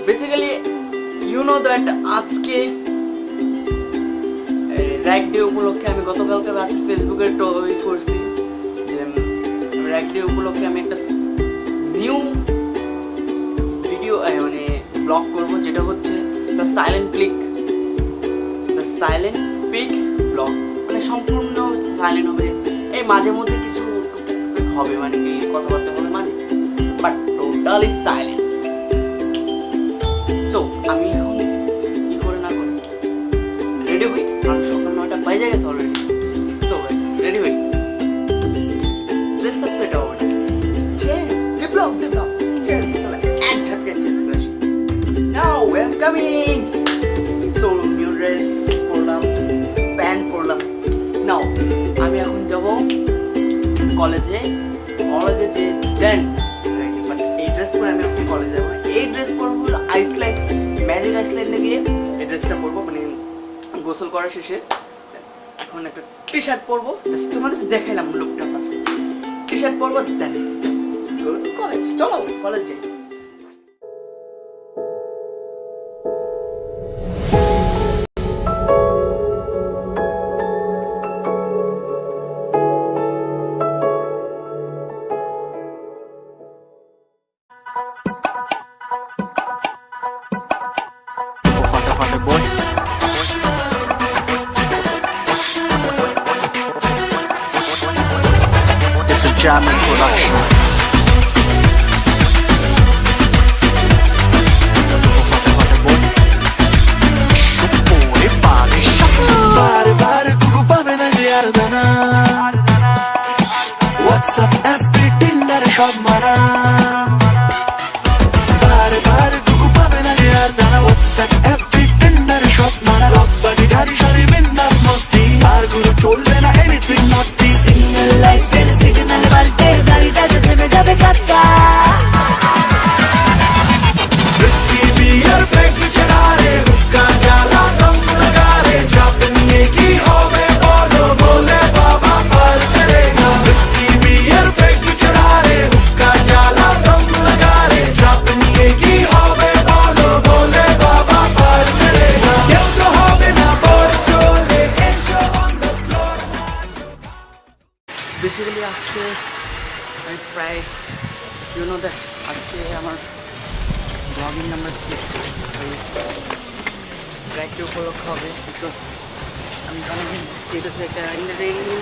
Basically you know that আজকে rag day উপলক্ষে আমি গতকালকে রাতে ফেসবুকে করছি যে র্যাক ডে উপলক্ষে আমি একটা নিউ ভিডিও মানে ব্লগ করব, যেটা হচ্ছে দ্য সাইলেন্ট পিক ব্লগ। মানে সম্পূর্ণ সাইলেন্ট হবে, এই মাঝে মধ্যে কিছু টুকটাক হবে, মানে কি কথাবার্তা হবে মাঝে, বাট টোটালি সাইলেন্ট। তো আমি এখন কি করে না করে রেডি হই, কারণ সকাল 9টা বাজে গেছে অলরেডি। সো রেডি হই, ড্রেস আপ তো এটা হবে না, চেঞ্জ ডেভেলপ চেঞ্জ এন্ড ঝটকা চেঞ্জ করে now I am coming. So new dress পরলাম, প্যান্ট পরলাম। নাও আমি এখন যাব কলেজে যে দেন বাট এই ড্রেস পরে আমি এখন কলেজে যাবো। এই ড্রেস পরবো ম্যাজিক আইসল্যান্ডে গিয়ে এই ড্রেসটা পরবো, মানে গোসল করার শেষে। এখন একটা টি শার্ট পরবো, জাস্ট মানে দেখাইলাম লুকটা ফার্স্ট। টি শার্ট পরবো, দেন কলেজ। চলো কলেজ যাই। Jamming production. WhatsApp, FB, Tinder, সব মারা। বারে গুগু পাবে না যে আর দানা। WhatsApp, FB, Tinder, সব মারা। রব্বানি ঝাড়ি সারি বিন্দাস মস্তি, আর গুরু চলবে না এনিথিং নটি। সিঙ্গেল লাইফের সিগন্যাল বাল্টে গাড়িটা যে থেমে যাবে কাকা। Risky beer পেট চড়া রে, হুক্কা জ্বালা দম লাগা রে। চাপ নিয়ে কি হবে বলো, বলে বাবা পার করেগা। Risky beer পেট চড়া রে, হুক্কা জ্বালা দম লাগা রে। চাপ নিয়ে কি হবে বলো, বলে বাবা পার করেগা। কেউ তো হবে না বড় চলে, এসো on the floor। বেসিক্যালি আজকে আমি প্রায় ইউ নো দ্যাট আজকে আমার ব্লগিং নাম্বার 6 র্যাক ডে উপলক্ষ হবে। বিকজ আমি অনেকদিন যেতেছে একটা এন্টারটেইনিং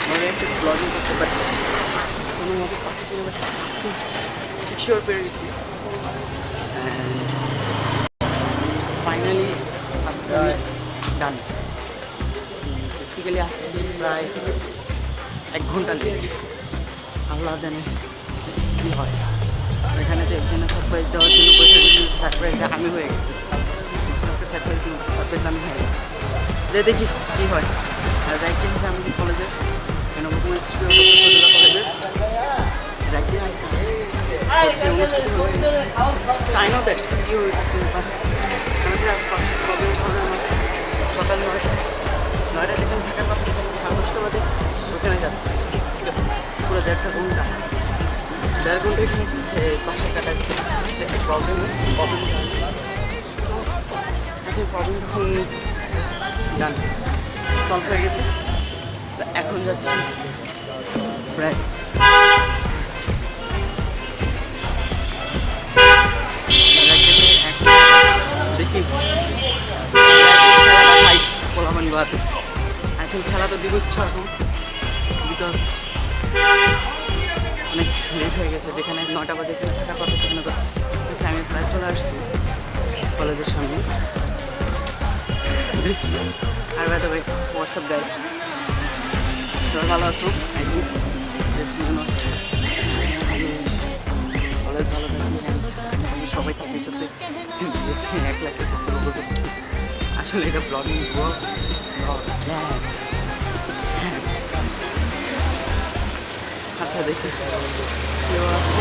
ভাবে একটা ব্লগিং করতে পারি, কোনো মতো পাচ্ছি না, আজকে শিওর পেরে গেছি। ফাইনালি আজকে ডান। বেসিক্যালি আজকে প্রায় 1 ঘন্টা লেট। আল্লাহ জানে কী হয়। এখানে যে এখানে সারপ্রাইজ দেওয়ার জন্য বসে গেছি, সারপ্রাইজ আমি হয়ে গেছি। সারপ্রাইজ আমি হয়ে গেছি, যে দেখি কী হয়। আর রাইটিং হচ্ছে আমি কলেজের বর্তমান ইনস্টিটিউট কলেজের রাইটিং হচ্ছে অনুষ্ঠিত হচ্ছে। চাই না দেখ কী হয়েছে। আমার সকাল 9টা যেখানে থাকার কথা, 10:30 বাজে ওখানে যাচ্ছে। ঠিক আছে, পুরো 1.5 ঘন্টা এখানে বাসায় কাটাচ্ছে। প্রবলেমটা ডান সলভ হয়ে গেছে। এখন যাচ্ছি প্রায় দেখি পোলামান গোয়াতে। এখন খেলা তো দিব ইচ্ছা এখন, বিকজ অনেক লেট হয়ে গেছে। যেখানে 9টা বাজে এখানে থাকার কথা, সেখানে তো আমি প্রায় চলে আসছি কলেজের সামনে। আর by the way, WhatsApp guys, সবাই ভালো আছো? আই থিঙ্ক কলেজ ভালো থাকি, সবাই থাকে সাথে 1 লাখ আসলে এটা ব্লগিং আচ্ছা দেখি কেউ আছে।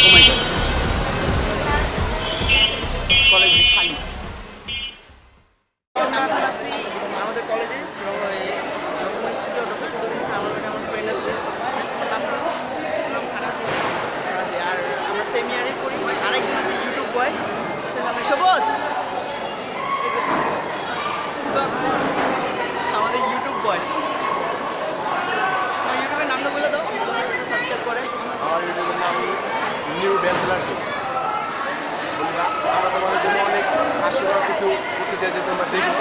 ও মাই গড, কলেজ খালি। আমাদের কলেজে আমার ফ্রেন্ড আছে, আর আমরা সেম ইয়ারে পড়ি। ব্যাচেলার আমরা তোমাদের জন্য অনেক আশীর্বাদ কিছু করতে চাই যে তোমরা দেখো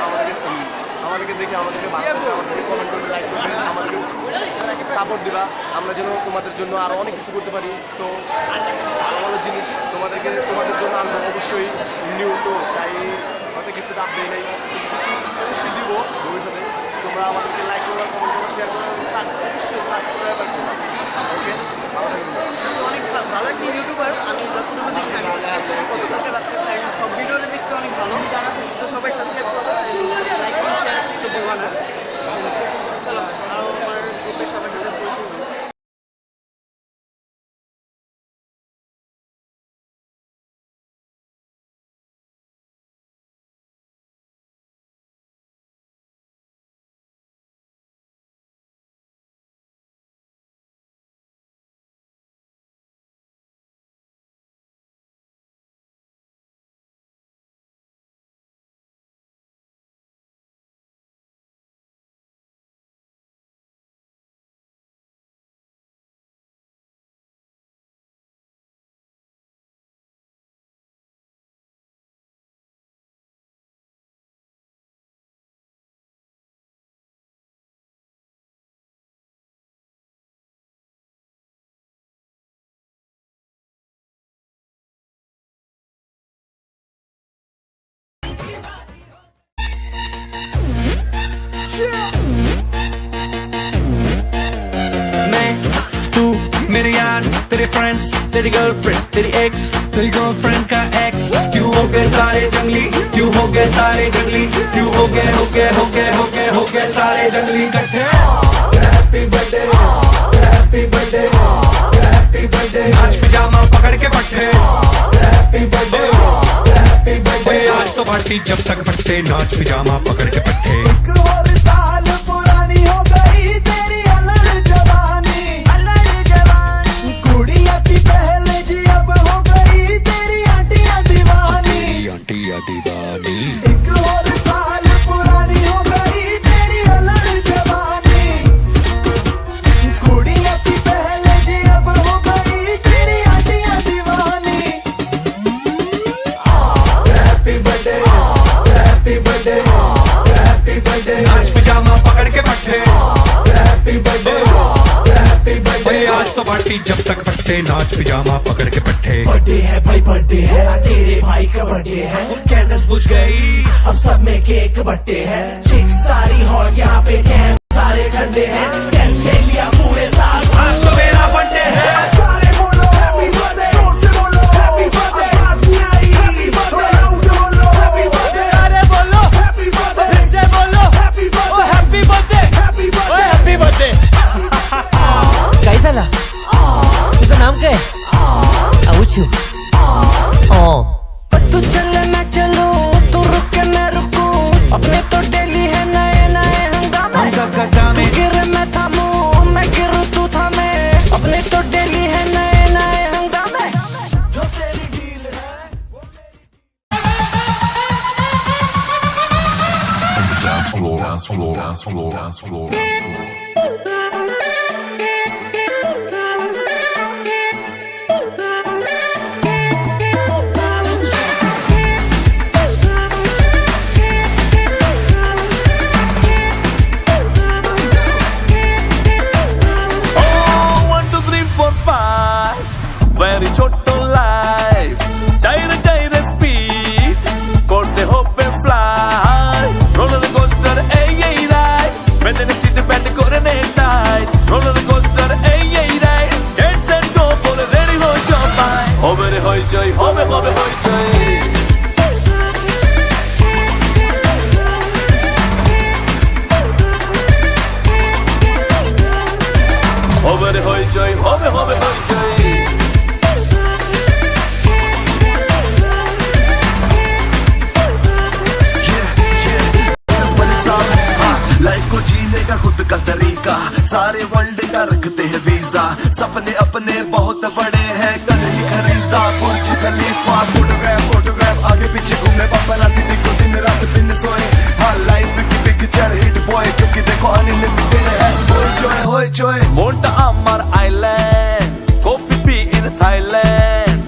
আমাদেরকে দেখে আমাদেরকে ভালোবাসবে, আমাদেরকে কমেন্ট করবে, লাইক করবে, আমাদেরকে সাপোর্ট দিবা, আমরা যেন তোমাদের জন্য আরও অনেক কিছু করতে পারি। সো ভালো ভালো জিনিস তোমাদের জন্য আমরা অবশ্যই নিউ, তো তাই হয়তো কিছুটা আপডেট নেই, কিছু অবশ্যই দিব ভবিষ্যতে। তোমরা আমাদেরকে লাইক করবা, কমেন্ট করবা, শেয়ার করবা, অবশ্যই সাবস্ক্রাইব করবা। ওকে, ভালো থাকবেন। অনেক ভালো একটা ইউটিউবার, আমি যতটুকু দেখি গতকালকে রাত্রে সব ভিডিওটা দেখছি অনেক ভালো। তো সবাই সাবস্ক্রাইব করো, লাইক করো, শেয়ার করতে ভুলবা না। চলো আরও আমার গ্রুপের সবার সাথে পরিচয় হই। मेरे यार, तेरे फ्रेंड्स, तेरी गर्लफ्रेंड, तेरी एक्स, तेरी गर्लफ्रेंड का एक्स, क्यों हो गए सारे जंगली, क्यों हो गए सारे जंगली, क्यों हो गए सारे जंगली इकट्ठे। Happy birthday, happy birthday, happy birthday, आज पिजामा पकड़ के पट्टे। हैप्पी बर्थडे, हैप्पी बर्थडे, आज तो पार्टी जब तक फटते, नाच पिजामा पकड़ के पट्टे। एक और साल पुरानी हो गई तेरी अलग जवानी, कुड़िया थी पहले जी अब हो गई तेरी आंटियां दीवानी। आंटिया दीवानी, एक और साल पुरानी हो गई तेरी अलग जवानी, कुड़िया थी पहले जी अब हो गई तेरी आंटियां दीवानी। Happy birthday, happy birthday, happy birthday, नाच पिजामा पकड़ के पट्टे। हैप्पी बर्थडे, हैप्पी बर्थडे, आज तो पार्टी जब तक फटते, नाच पिजामा पकड़ के पट्टे। बर्थडे है भाई बर्थडे है, तेरे भाई का बर्थडे है, कैंडल्स बुझ गई अब सब में केक बट्टे हैं, चिक्स सारी हॉट यहाँ पे कैंप सारे ठंडे हैं, कैश खेल लिया पूरे साल आज तो मेरा बर्थडे है। सारे बोलो हैप्पी बर्थडे, जोर से बोलो हैप्पी बर्थडे, आवाज नहीं आई हैप्पी बर्थडे, लाउड बोलो हैप्पी बर्थडे, अरे बोलो हैप्पी बर्थडे, फिर से बोलो हैप्पी ओ बर्थडे, हैप्पी बर्थडे हैप्पी ओ बर्थडे। हैप्पी बर्थडे कैसा ला तुझं नाम काय आऊचू तू चल मैं चलूं तू रुक मैं रुकूं अपने तो डेली है नए नए हंगामे तू गिरे मैं थामूं मैं गिरूं तू थामे अपने तो डेली है नए नए हंगामे जो तेरी डील है dance floor, dance floor, dance floor, dance floor, dance floor. Very ছোট্ট লাইফ চাইরে চাইরে স্পিড করতে হবে ফ্লাই রোলার কোস্টার এই রাইড বেঁধে সিট ব্যান্ড করে নে টাইট রোলার কোস্টার এই রাইড গেটস এন্ড গো বলে রেডি হয়ে যাও ভাই হবে রে হইচই হবে হবে হইচই হবে রে হইচই হবে হবে হইচই लाइफ को जीने का खुद का तरीका, सारे वर्ल्ड का रखते हैं वीजा, सपने अपने बहुत बड़े हैं, कल ही खरीदा बुर्ज खलीफा, फोटोग्राफ आगे पीछे घूमे पापराज़ी देखो दिन रात बिन सोए, हाँ लाइफ की पिक्चर हिट बॉय क्योंकि देखो अनलिमिटेड है, होय चोय মনটা আমার island copy P in Thailand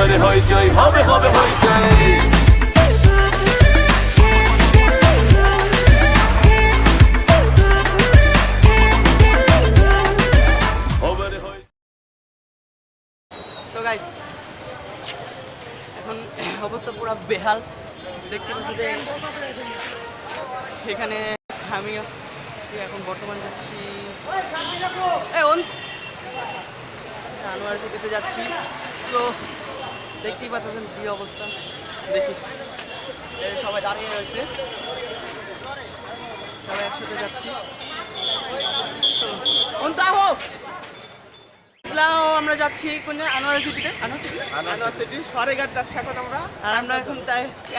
হবে রে হইচই, হবে হবে হইচই। হবে রে হইচই। তো গাইস এখন অবস্থা পুরো বেহাল, দেখতে পাচ্ছি যে এখানে আমি এখন বর্তমান যাচ্ছি আনোয়ার সিটিতে যাচ্ছি। তো দেখতেই পাচ্ছেন কি অবস্থা, দেখি এই সবাই দাঁড়িয়ে রয়েছে, সবাই একসাথে যাচ্ছি। তো আমরা যাচ্ছি কোন আনোয়ার সিটিতে, আনোয়ার সিটি সরাইঘাট যাচ্ছি এখন আমরা। আর আমরা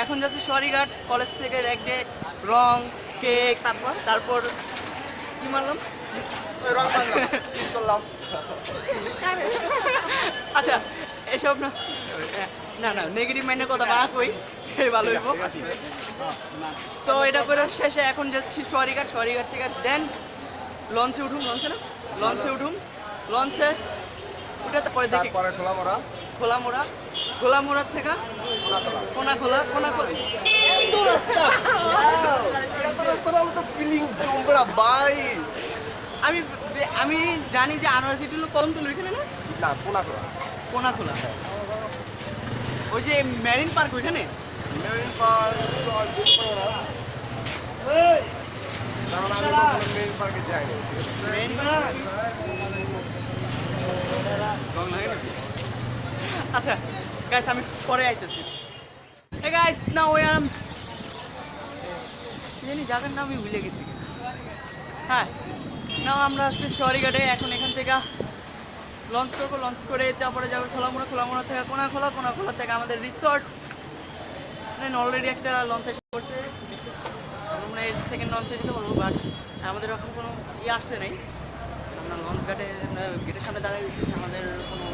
এখন যাচ্ছি সরাইঘাট কলেজ থেকে র্যাকডে রং কেক, তারপর কি মারলাম, রং করলাম। আচ্ছা এসব না না না নেগেটিভ মাইন্ডের কথা বাড়া কই, এই ভালো হইব। তো এটা করে শেষে এখন যাচ্ছি সরাইঘাট, সরাইঘাট থেকে দেন লঞ্চে উঠুম, লঞ্চে উঠে তারপরে দেখি খোলামোড়া থেকে কোনাখোলা ভাই আমি জানি যে আনোয়ার সিটি হলো কদমতলী ওইখানে না, কোনাখোলা ওই যে মেরিন পার্ক ওইখানে। মেরিন পার্কে যাইনি। আচ্ছা গাইস আমি পরে আইতেছি। Hey guys now I am জানি জায়গার নাম আমি ভুলে গেছি। হ্যাঁ নাও আমরা আসছি সরাইঘাটে, এখন এখান থেকে লঞ্চ করবো, লঞ্চ করে তারপরে যাবে খোলামোড়া থেকে কোনাখোলা থেকে আমাদের রিসর্ট। অলরেডি একটা লঞ্চ এসে পড়ছে, আমরা এর সেকেন্ড লঞ্চে যেতে পারবো, বাট আমাদের এখন কোনো আসছে নাই। আমরা লঞ্চ গেটের সামনে দাঁড়িয়ে গেছি, আমাদের কোনো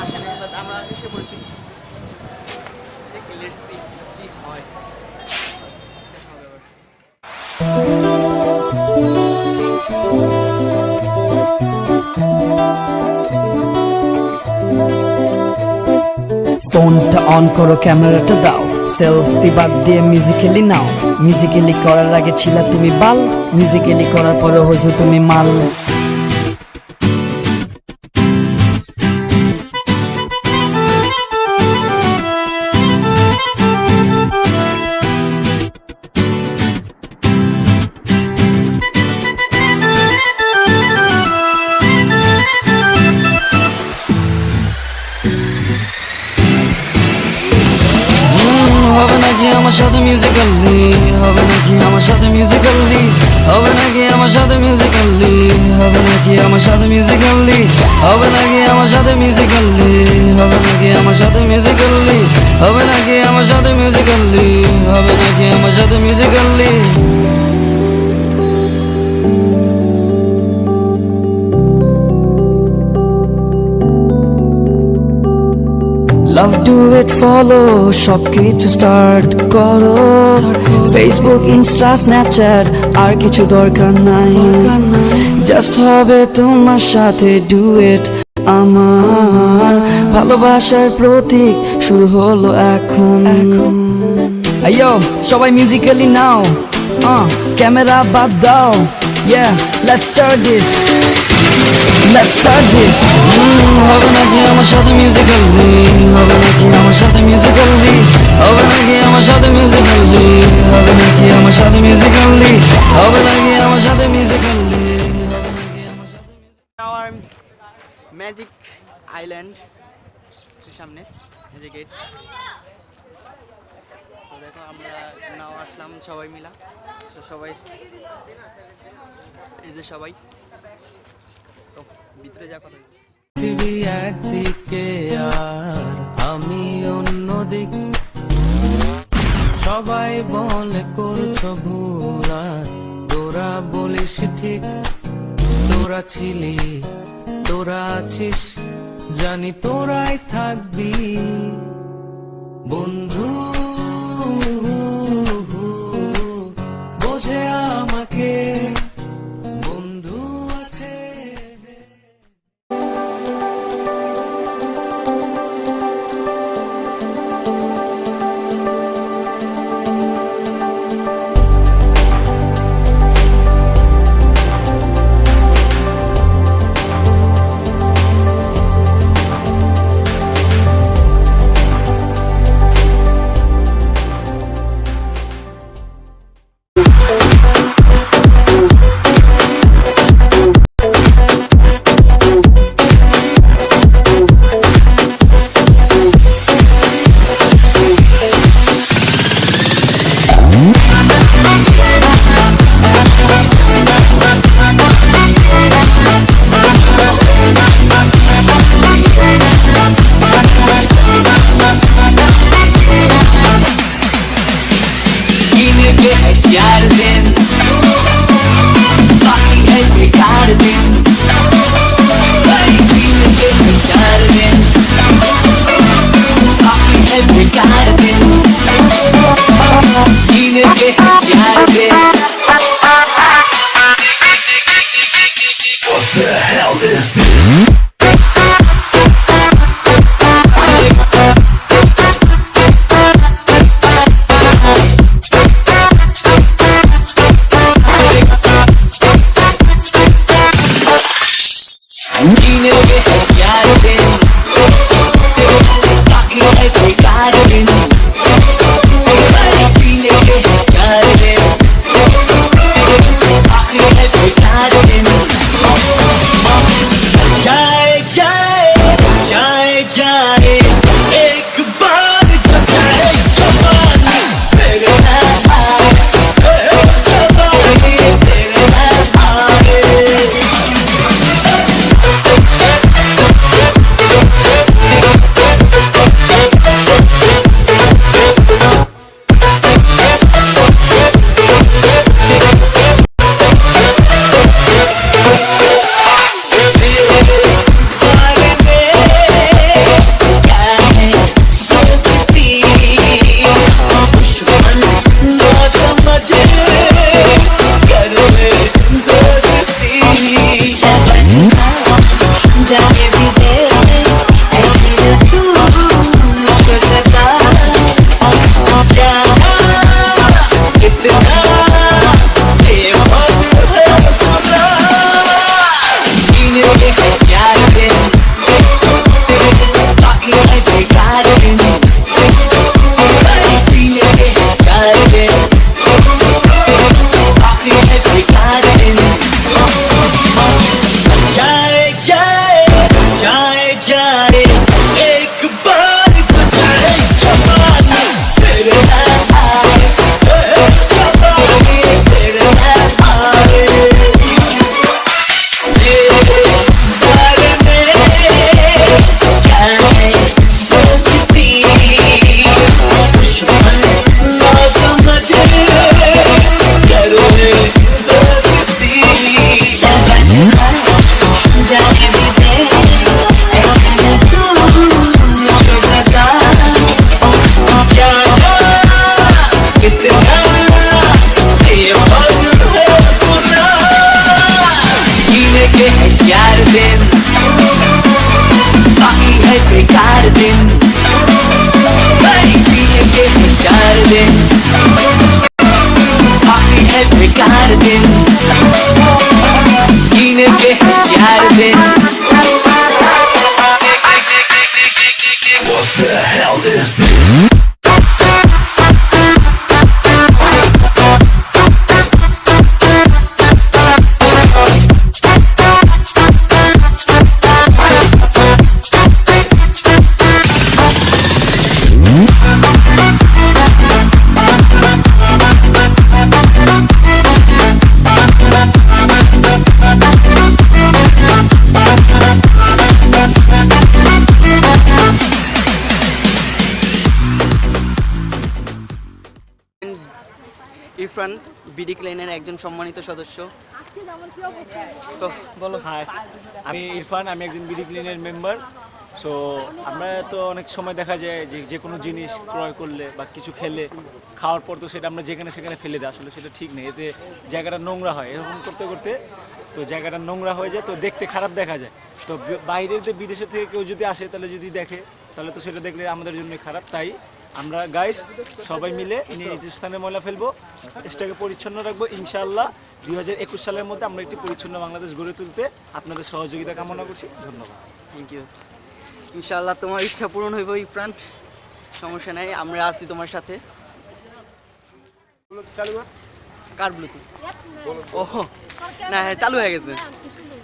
আসে নাই, বাট আমরা এসে পড়ছি। দেখি লেটস সি কি হয়। ফোনটা অন করো, ক্যামেরাটা দাও, সেলফি বাদ দিয়ে মিউজিক্যালি নাও। মিউজিক্যালি করার আগে ছিলা তুমি বাল, মিউজিক্যালি করার পরে হয়েছো তুমি মাল। হবে নাকি আমার সাথে মিউজিক্যালি, হবে নাকি আমার সাথে মিউজিক্যালি, হবে নাকি আমার সাথে মিউজিক্যালি, হবে নাকি আমার সাথে মিউজিক্যালি, হবে নাকি আমার সাথে মিউজিক্যালি, হবে নাকি আমার সাথে মিউজিক্যালি, হবে নাকি আমার সাথে মিউজিক্যালি, হবে নাকি আমার সাথে musically. Love do it follow, সব কিছু স্টার্ট করো, ফেসবুক ইনস্টা স্ন্যাপচ্যাট আর কিছু দরকার নাই, জাস্ট হবে তোমার সাথে ডুয়েট। আমার ভালোবাসার প্রতীক শুরু হলো এখন। আইয়ো সবাই মিউজিক্যালি নাও, ক্যামেরা বাদ দাও, yeah let's start this, let's start this. হবে নাকি আমার সাথে মিউজিক্যালি, হবে নাকি আমার সাথে মিউজিক্যালি, হবে নাকি আমার সাথে মিউজিক্যালি, হবে নাকি আমার সাথে মিউজিক্যালি, হবে নাকি আমার সাথে মিউজিক্যালি, হবে নাকি আমার সাথে। আওয়ার ম্যাজিক আইল্যান্ড সামনে এই যে গেট। তো দেখো আমরা নাও আসলাম সবাই মিলা, তো সবাই এই যে সবাই তো ভিতরে যা কথা পৃথিবী একদিকে আর আমি অন্যদিক, সবাই বলে করছো ভুল আর তোরা বলিস ঠিক। তোরা ছিলি, তোরা আছিস, জানি তোরাই থাকবি বন্ধু, বোঝে আমাকে বন্ধু আছে। 4 दिन बाकी है बेकार दिन जीने के हैं 4 दिन बाकी है बेकार दिन जीने के हैं 4 दिन What the hell is this? जीने के हैं 4 दिन बाकी है बेकार दिन जीने के हैं 4 दिन बाकी है बेकार दिन जाए जाए जाए जाए एक बार तो जाए जवानी तेरे ना आए जवानी तेरे ना आए जाने भी दे ऐसे न तू मुझको सता चाहा कितना बेवफा है खुदा जीने के हैं 4 दिन बाकी है बेकार दिन जीने के हैं 4 दिन बाकी है बेकार दिन जाए जाए जाए जाए एक बार तो जाए जवानी तेरे ना आए जवानी तेरे ना आए तेरे बारे में क्या है सोचती दुश्मन ना समझे करोगे दोस्ती जाने भी दे ऐसे न तू मुझको सता चाहा कितना बेवफा है खुदा जीने के हैं 4 दिन बाकी है बेकार दिन जीने के हैं 4 दिन बाकी है बेकार दिन जीने के हैं 4 दिन What the hell is this? Irfan BD ক্লাইনের একজন সম্মানিত সদস্য। তো বলো। হাই, আমি ইরফান, আমি একজন বিডি ক্লিনের মেম্বার। সো আমরা তো অনেক সময় দেখা যায় যে যে কোনো জিনিস ক্রয় করলে বা কিছু খেলে খাওয়ার পর তো সেটা আমরা যেখানে সেখানে ফেলে দিই, আসলে সেটা ঠিক নেই। এতে জায়গাটা নোংরা হয়, এরকম করতে করতে তো জায়গাটা নোংরা হয়ে যায়, তো দেখতে খারাপ দেখা যায়। তো বাইরের যে বিদেশে থেকে কেউ যদি আসে তাহলে যদি দেখে তাহলে তো সেটা দেখলে আমাদের জন্যই খারাপ। তাই আমরা গাইস সবাই মিলে নিজ স্থানে ময়লা ফেলবো, দেশটাকে পরিচ্ছন্ন রাখবো। ইনশাআল্লাহ 2021 সালের মধ্যে আমরা একটি পরিচ্ছন্ন বাংলাদেশ গড়ে তুলতে আপনাদের সহযোগিতা কামনা করছি। ধন্যবাদ। Thank you. ইনশাআল্লাহ তোমার ইচ্ছা পূরণ হইব ইরফান, সমস্যা নাই, আমরা আছি তোমার সাথে। চালু কর। কার ব্লুটুথ? ও না, হ্যাঁ চালু হয়ে গেছে।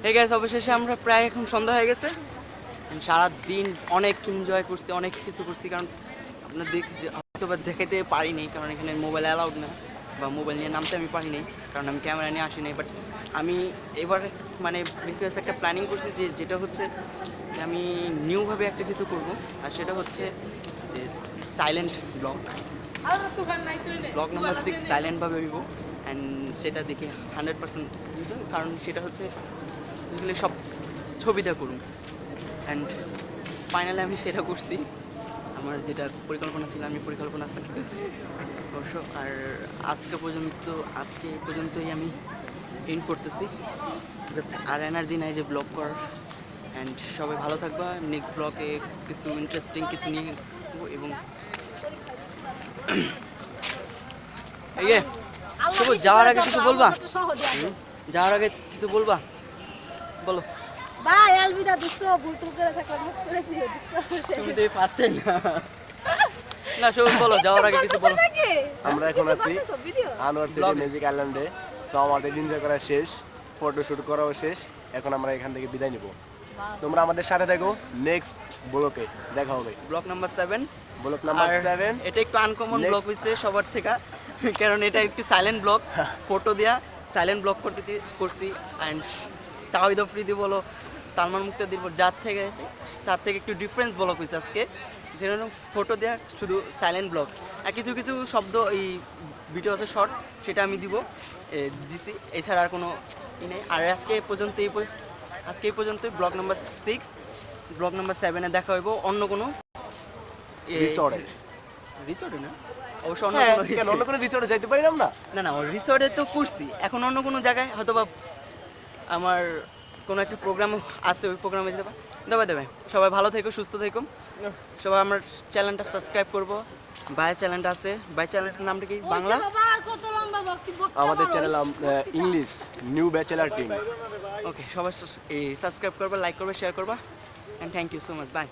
ঠিক আছে, অবশেষে আমরা প্রায় এখন সন্ধ্যা হয়ে গেছে। সারা দিন অনেক এনজয় করছি, অনেক কিছু করছি, কারণ আপনার হয়তো বা দেখাতে পারিনি, কারণ এখানে মোবাইল অ্যালাউড না, বা মোবাইল নিয়ে নামতে আমি পারিনি, কারণ আমি ক্যামেরা নিয়ে আসিনি। বাট আমি এবার মানে রিকোয়েস্ট একটা প্ল্যানিং করছি যেটা হচ্ছে আমি নিউভাবে একটা কিছু করব, আর সেটা হচ্ছে যে সাইলেন্ট ব্লগ। ব্লগ নাম্বার 6 সাইলেন্টভাবে হইব অ্যান্ড সেটা দেখে 100% কারণ সেটা হচ্ছে এগুলো সব ছবিটা করুন অ্যান্ড ফাইনালি আমি সেটা করছি আমার যেটা পরিকল্পনা ছিল আমি পরিকল্পনা সাকসেস অবশ্য আর আজকে পর্যন্তই আমি এন্ড করতেছি আর এনার্জি নাই যে ব্লগ করার অ্যান্ড সবাই ভালো থাকবা নেক্সট ব্লগে কিছু ইন্টারেস্টিং কিছু নিয়ে এবং ইয়ে শুভ যাওয়ার আগে কিছু বলবা যাওয়ার আগে কিছু বলবা বলো ভাই আলবিদা দোস্ত ভুল টুল করে থাকলে মাফ করে দিও দোস্ত তুমি তো ফার্স্ট টাইম না শুভ বলো যাওয়ার আগে কিছু বলো আমরা এখন আছি আনোয়ার সিটি ম্যাজিক আইল্যান্ডে। সো আমাদের এনজয় করা শেষ, ফটোশুট করাও শেষ, এখন আমরা এখান থেকে বিদায় নিব। তোমরা আমাদের সাথে থাকো, নেক্সট ব্লকে দেখা হবে। ব্লক নাম্বার 7 ব্লক নাম্বার 7 এটা একটু আনকমন ব্লগ হইছে সবার থেকে কারণ এটা একটু সাইলেন্ট ব্লগ ফটো দেয়া সাইলেন্ট ব্লগ করছি অ্যান্ড তাওহিদ আফ্রিদি বলো সালমান মুক্তাদির যার থেকে একটু ডিফারেন্স ব্লগ হয়েছে আজকে যেন ফটো দেয়া শুধু সাইলেন্ট ব্লগ আর কিছু কিছু শব্দ এই ভিডিও আছে শর্ট সেটা আমি দিছি এছাড়া আর কোনো ই নেই আর আজকে এই পর্যন্তই ব্লগ নাম্বার 6 ব্লগ নাম্বার 7-এ দেখা হইব অন্য কোনো রিসোর্টে না অবশ্য অন্য কোনো রিসোর্টে যাইতে পারিলাম না না রিসোর্টে তো করছি এখন অন্য কোনো জায়গায় হয়তো বা আমার কোনো একটা প্রোগ্রাম আছে ওই প্রোগ্রামে দেবে সবাই ভালো থেকো সুস্থ থেকো সবাই আমার চ্যানেলটা সাবস্ক্রাইব করবো ভাইয়ের চ্যানেলটা আছে ভাই চ্যানেলটার নামটা কি বাংলা আমাদের channel English new bachelor team okay সবাই সাবস্ক্রাইব করবা লাইক করবা শেয়ার করবা and thank you so much by